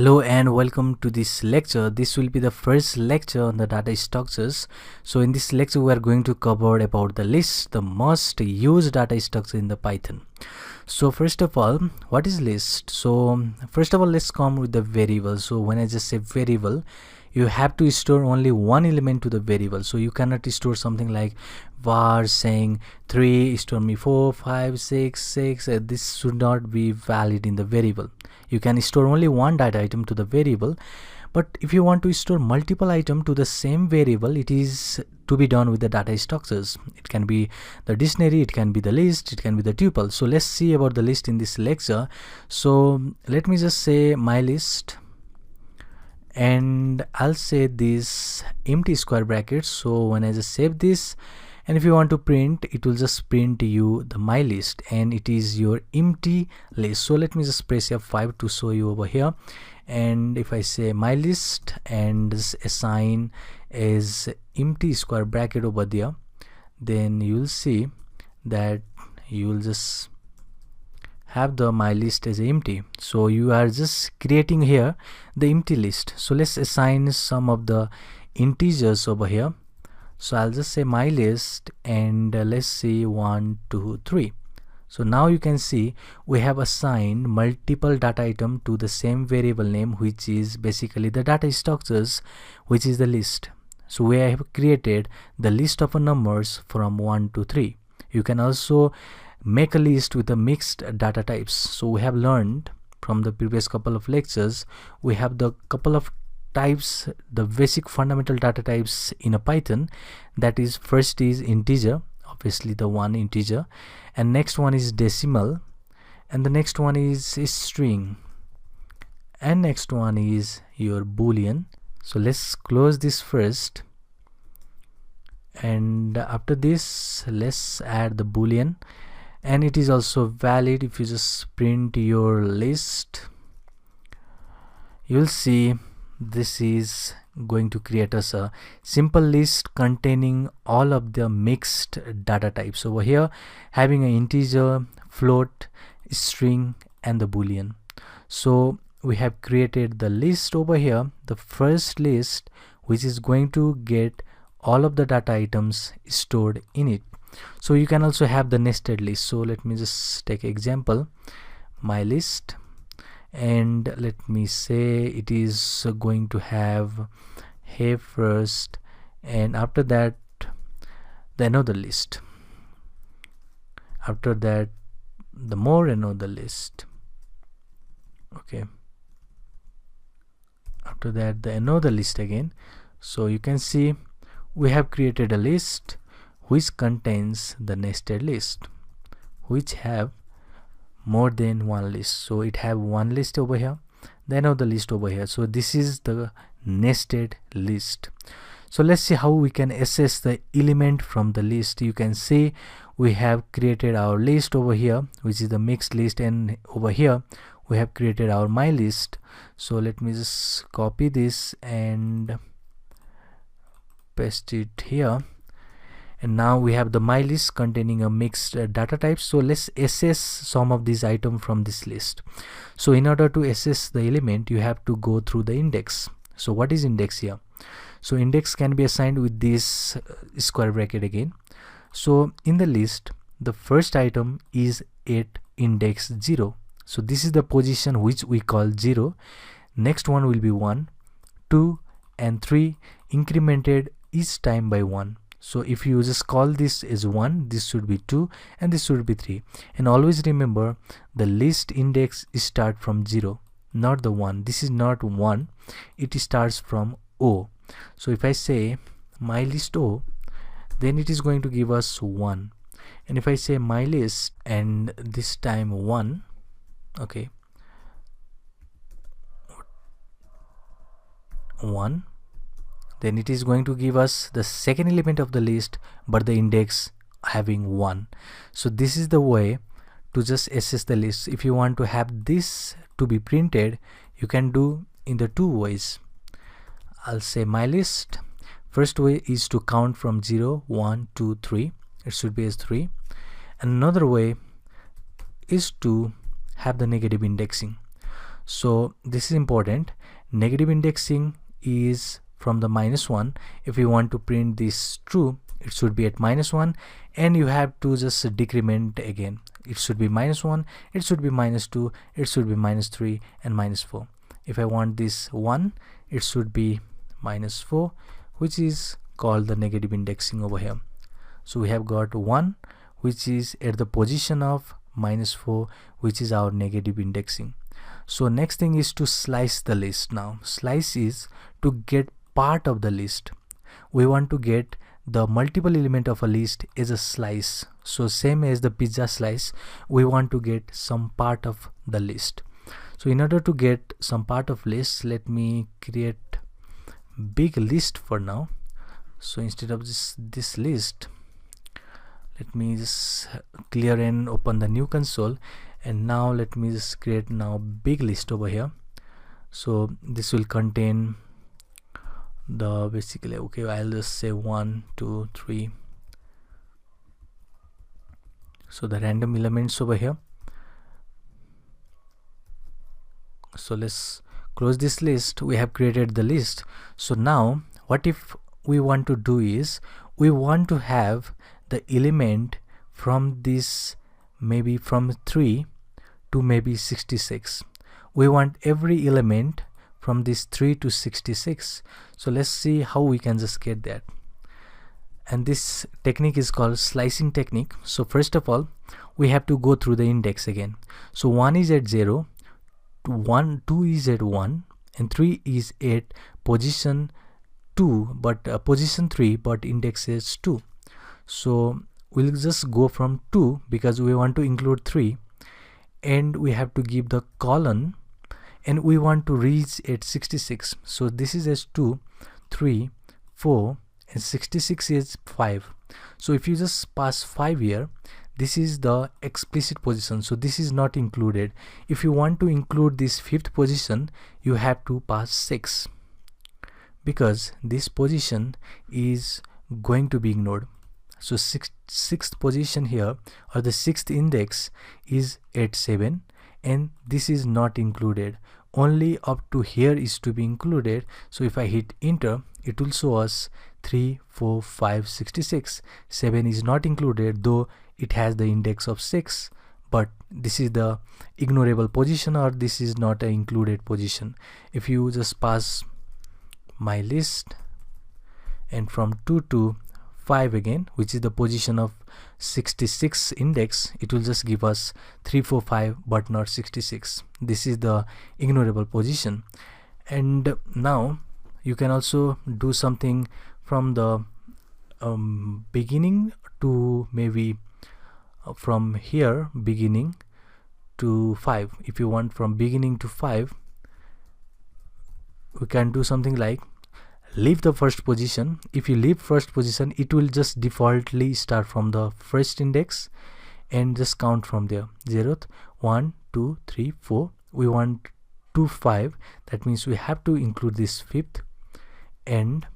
Hello and welcome to this lecture. This will be the first lecture on the data structures. So in this lecture we are going to cover about the list, the most used data structure in the Python. So first of all, what is list? So first of all, let's come with the variable. So when I just say variable, you have to store only one element to the variable. So you cannot store something like var saying 3 store me 4 5 6 6. This should not be valid in the variable. You can store only one data item to the variable, but if you want to store multiple items to the same variable, it is to be done with the data structures. It can be the dictionary, it can be the list, it can be the tuple. So let's see about the list in this lecture. So let me just say my list, and I'll say this empty square brackets. So when I just save this, and if you want to print, it will just print you the my list, and it is your empty list. So let me just press F5 to show you over here. And if I say my list and just assign as empty square bracket over there, then you'll see that you'll just have the my list as empty. So you are just creating here the empty list. So let's assign some of the integers over here. So I'll just say my list, and let's see 1 2 3. So now you can see we have assigned multiple data item to the same variable name, which is basically the data structures, which is the list. So we have created the list of numbers from 1 to 3. You can also make a list with the mixed data types. So we have learned from the previous couple of lectures, we have the couple of types, the basic fundamental data types in a Python. That is, first is integer, obviously the one integer, and next one is decimal, and the next one is string, and next one is your boolean. So let's close this first, and after this let's add the boolean, and it is also valid. If you just print your list, you'll see this is going to create us a simple list containing all of the mixed data types over here, having an integer, float, string, and the boolean. So we have created the list over here, the first list, which is going to get all of the data items stored in it. So you can also have the nested list. So let me just take example, my list, and let me say it is going to have hey first, and after that the another list, after that the more another list, okay, after that the another list again. So you can see we have created a list which contains the nested list, which have more than one list. So it have one list over here, then another list over here. So this is the nested list. So let's see how we can access the element from the list. You can see we have created our list over here, which is the mixed list, and over here we have created our my list. So let me just copy this and paste it here, and now we have the my list containing a mixed data type. So let's access some of these items from this list. So in order to access the element, you have to go through the index. So what is index here? So index can be assigned with this square bracket again. So in the list, the first item is at index 0. So this is the position which we call 0. Next one will be 1, 2, and 3, incremented each time by 1. So if you just call this as 1, this should be 2, and this should be 3. And always remember, the list index start from 0, not the 1. This is not 1, it starts from O. So if I say my list O, then it is going to give us 1. And if I say my list, and this time 1, okay, 1, then it is going to give us the second element of the list, but the index having 1. So this is the way to just access the list. If you want to have this to be printed, you can do in the two ways. I'll say my list. First way is to count from 0, 1, 2, 3. It should be as 3. And another way is to have the negative indexing. So this is important. Negative indexing is from the -1. If you want to print this true, it should be at -1, and you have to just decrement again. It should be -1, it should be -2, it should be -3 and -4. If I want this 1, it should be -4, which is called the negative indexing over here. So we have got 1, which is at the position of -4, which is our negative indexing. So next thing is to slice the list. Now slice is to get part of the list. We want to get the multiple element of a list as a slice. So same as the pizza slice, we want to get some part of the list. So in order to get some part of list, let me create big list for now. So instead of this list, let me just clear and open the new console, and now let me just create now big list over here. So this will contain the basically, okay, I'll just say 1 2 3, so the random elements over here. So let's close this list. We have created the list. So now what if we want to do is we want to have the element from this, maybe from 3 to maybe 66. We want every element from this 3 to 66. So let's see how we can just get that. And this technique is called slicing technique. So first of all, we have to go through the index again. So 1 is at 0, 2 is at 1, and 3 is at position 2, but position 3, but index is 2. So we'll just go from 2 because we want to include 3, and we have to give the colon, and we want to reach at 66. So this is as 2, 3, 4, and 66 is 5. So if you just pass 5 here, this is the explicit position, so this is not included. If you want to include this 5th position, you have to pass 6, because this position is going to be ignored. So 6th position here, or the 6th index, is at 7, and this is not included. Only up to here is to be included. So if I hit enter, it will show us 3, 4, 5, 66. 7 is not included, though it has the index of 6, but this is the ignorable position, or this is not an included position. If you just pass my list and from 2 to 5 again, which is the position of 66 index, it will just give us 3, 4, 5, but not 66. This is the ignorable position. And now you can also do something from the beginning to maybe from here beginning to 5. If you want from beginning to 5, we can do something like leave the first position. If you leave first position, it will just defaultly start from the first index and just count from there. 0th, 1, 2, 3, 4. We want to 5. That means we have to include this 5th. And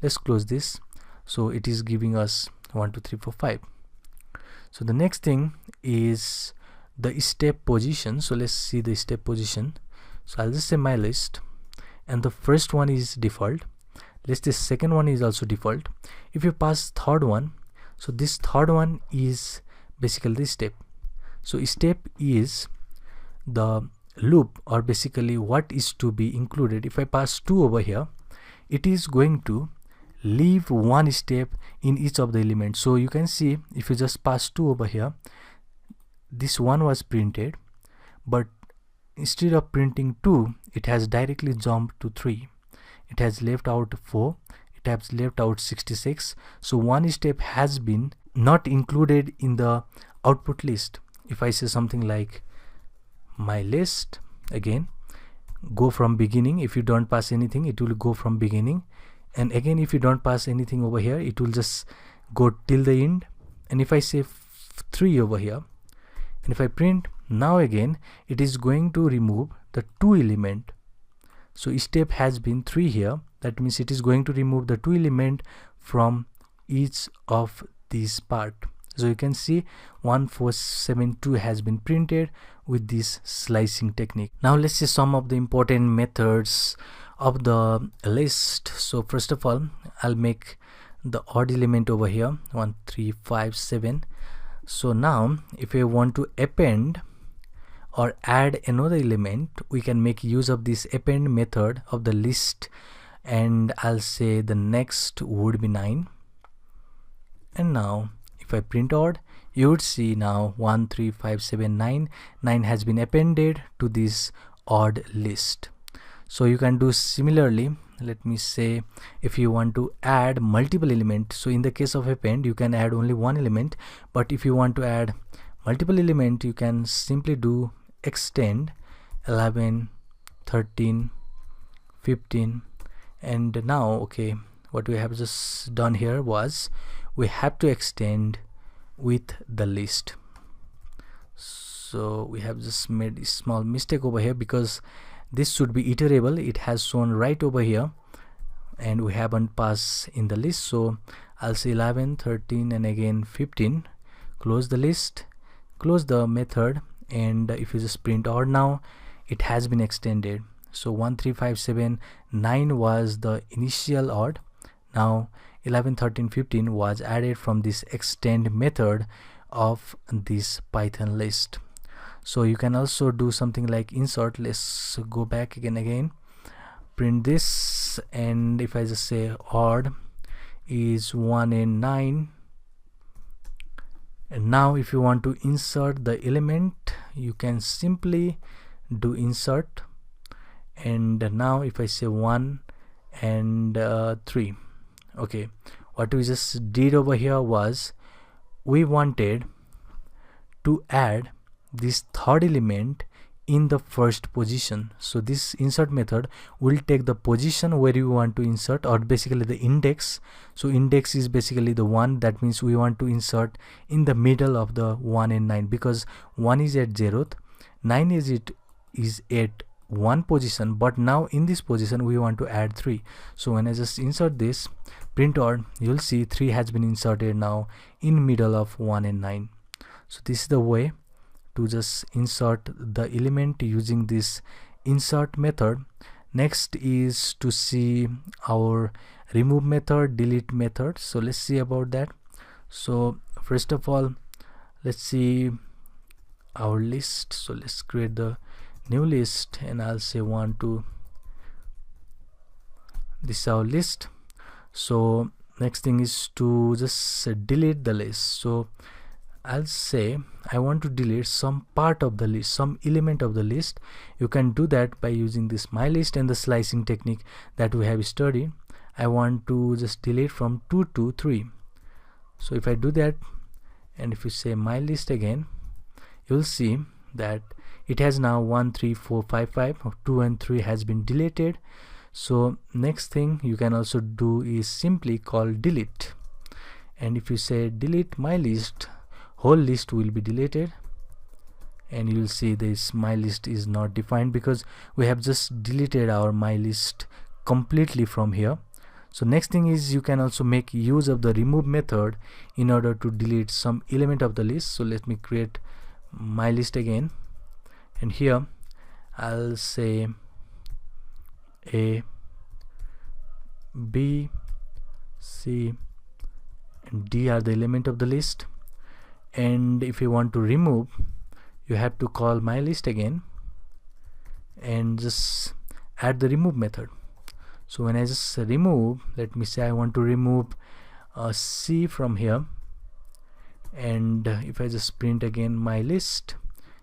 let's close this. So it is giving us 1, 2, 3, 4, 5. So the next thing is the step position. So let's see the step position. So I'll just say my list, and the first one is default. Let's say second one is also default. If you pass third one, so this third one is basically this step. So step is the loop, or basically what is to be included. If I pass 2 over here, it is going to leave one step in each of the elements. So you can see, if you just pass 2 over here, this one was printed, but instead of printing 2, it has directly jumped to 3. It has left out 4, it has left out 66. So one step has been not included in the output list. If I say something like my list, again go from beginning. If you don't pass anything, it will go from beginning, and again if you don't pass anything over here, it will just go till the end. And if I say 3 over here, and if I print, now again it is going to remove the 2 element. So step has been 3 here. That means it is going to remove the 2 element from each of these part. So you can see 1472 has been printed, with this slicing technique. Now let's see some of the important methods of the list. So first of all, I'll make the odd element over here, 1 3 5 7. So now if we want to append or add another element, we can make use of this append method of the list, and I'll say the next would be 9. And now if I print odd, you would see now 1 3 5 7 9 has been appended to this odd list. So you can do similarly. Let me say if you want to add multiple elements, so in the case of append you can add only one element, but if you want to add multiple element, you can simply do extend 11 13 15. And now okay, what we have just done here was we have to extend with the list. So we have just made a small mistake over here, because this should be iterable. It has shown right over here and we haven't passed in the list. So I'll say 11 13 and again 15, close the list, close the method, and if you just print odd, now it has been extended. So 1 3 5 7 9 was the initial odd. Now 11 13 15 was added from this extend method of this Python list. So you can also do something like insert. Let's go back again, print this, and if I just say odd is 1 and 9, and now if you want to insert the element, you can simply do insert, and now if I say 1 and 3, okay, what we just did over here was we wanted to add this third element in the first position. So this insert method will take the position where you want to insert, or basically the index. So index is basically the 1, that means we want to insert in the middle of the 1 and 9, because 1 is at 0th, 9 is at 1 position, but now in this position we want to add 3. So when I just insert this, print odd, you'll see 3 has been inserted now in middle of 1 and 9. So this is the way to just insert the element using this insert method. Next is to see our remove method, delete method. So let's see about that. So first of all, let's see our list. So let's create the new list, and I'll say 1 2. This is our list. So next thing is to just delete the list. So I'll say I want to delete some part of the list, some element of the list. You can do that by using this mylist and the slicing technique that we have studied. I want to just delete from 2 to 3. So if I do that, and if you say mylist again, you'll see that it has now 1 3 4 5 5, 2 and 3 has been deleted. So next thing you can also do is simply call delete, and if you say delete mylist, whole list will be deleted, and you will see this mylist is not defined because we have just deleted our mylist completely from here. So next thing is you can also make use of the remove method in order to delete some element of the list. So let me create mylist again, and here I'll say A, B, C and D are the element of the list, and if you want to remove, you have to call mylist again and just add the remove method. So when I just remove, let me say I want to remove C from here, and if I just print again my list,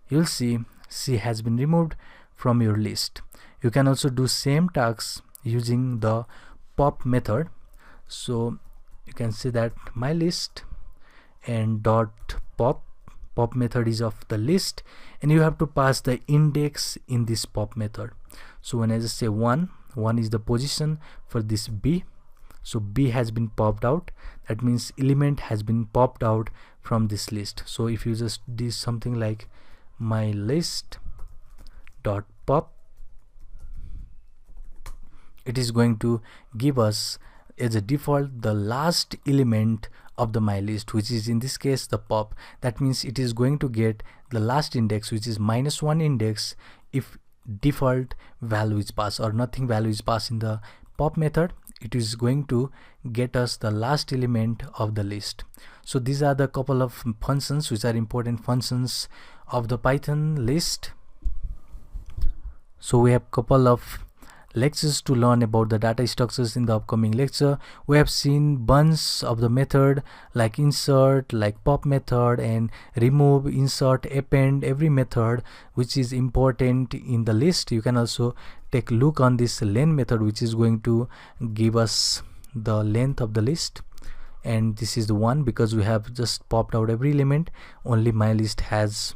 you'll see C has been removed from your list. You can also do same tasks using the pop method. So you can see that my list and dot pop method is of the list, and you have to pass the index in this pop method. So when I just say 1 is the position for this B, so B has been popped out, that means element has been popped out from this list. So if you just do something like my list dot pop, it is going to give us as a default the last element of the mylist, which is in this case the pop. That means it is going to get the last index, which is -1 index, if default value is passed or nothing value is passed in the pop method. It is going to get us the last element of the list. So these are the couple of functions which are important functions of the Python list. So we have couple of lectures to learn about the data structures in the upcoming lecture. We have seen bunch of the method like insert, like pop method, and remove, insert, append, every method which is important in the list. You can also take a look on this len method, which is going to give us the length of the list. And this is the one, because we have just popped out every element, only my list has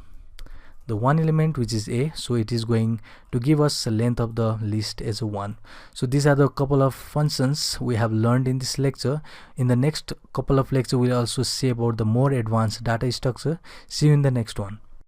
the one element, which is a, so it is going to give us the length of the list as a 1. So these are the couple of functions we have learned in this lecture. In the next couple of lectures we'll also see about the more advanced data structure. See you in the next one.